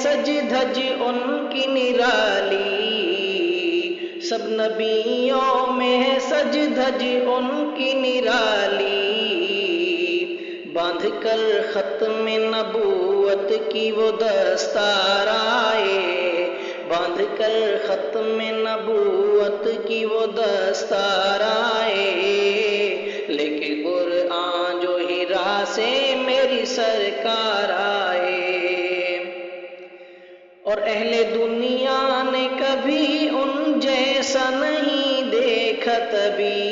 سج دھج ان کی نرالی، سب نبیوں میں ہے سج دھج ان کی نرالی، باندھ کر ختم نبوت کی وہ دستار آئے، باندھ کر ختم نبوت کی وہ دستار آئے، لے کے قرآن جو ہیرا سے میری سرکار آئے۔ اور اہل دنیا نے کبھی ان جیسا نہیں دیکھا تبھی،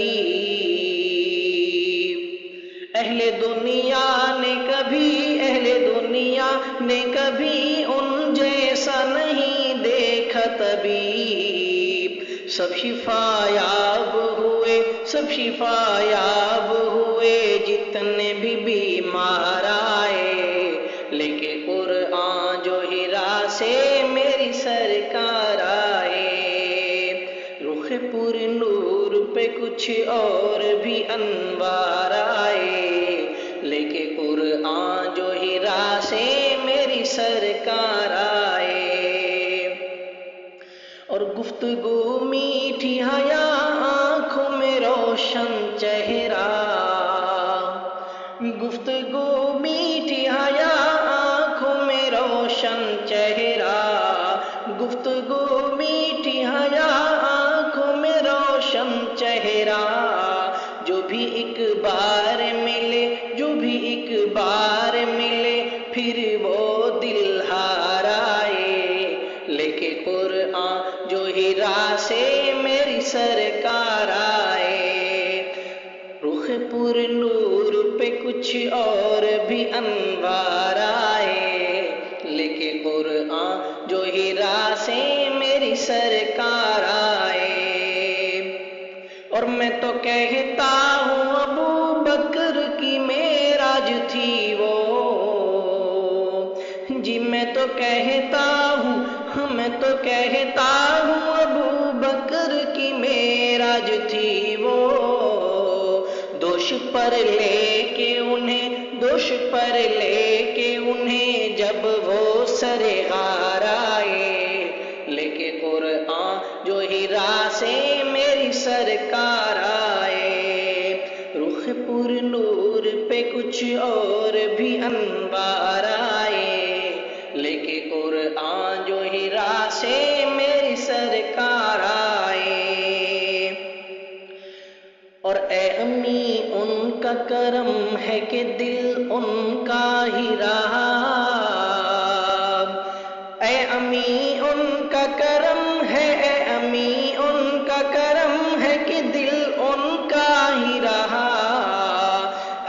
اہل دنیا نے کبھی ان جیسا نہیں دیکھا تبھی، سب شفا یاب ہوئے جتنے بھی بیمار آئے، لے کے قرآن جو ہیرا سے میری سرکار آئے، رخ پر نور پہ کچھ اور بھی انوار آئے، لے کے قرآن جو ہیرا سے میری سرکار آئے، اور گفتگو میٹھی حیا آنکھوں میں روشن چہرہ، گفتگو میٹھی حیا آنکھوں میں روشن چہرہ، گفتگو میٹھی حیا آنکھوں میں روشن چہرہ، جو بھی ایک بار ملے پھر وہ دل ہار آئے، لے کے قرآن جو ہیرا سے میری سرکار آئے، رخ پر نور پہ کچھ اور بھی انوار آئے، لے کے قرآن جو ہیرا سے میری سرکار آئے، اور میں تو کہتا ہوں ابو بکر کی معراج تھی وہ، جی میں تو کہتا ہوں ابو بکر کی معراج تھی وہ، دوش پر لے کے انہیں جب وہ سر غار آئے، لے کے قرآن جو ہیرا سے میری سرکار آئے، رخ پر نور پہ کچھ اور بھی انوار آئے، لے کے قرآن جو ہیرا سے میری سرکار آئے، اور اے امی ان کا کرم ہے کہ دل ان کا ہی رہا، اے امی ان کا کرم ہے، اے امی ان کا کرم ہے کہ دل ان کا ہی رہا،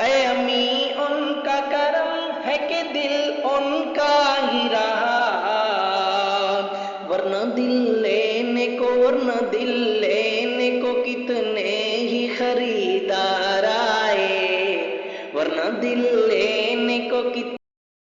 اے امی ان کا کرم ہے کہ دل ان کا ہی رہا، ورنہ دل لینے کو کتنے ہی خریدار آئے، ورنہ دل لینے کو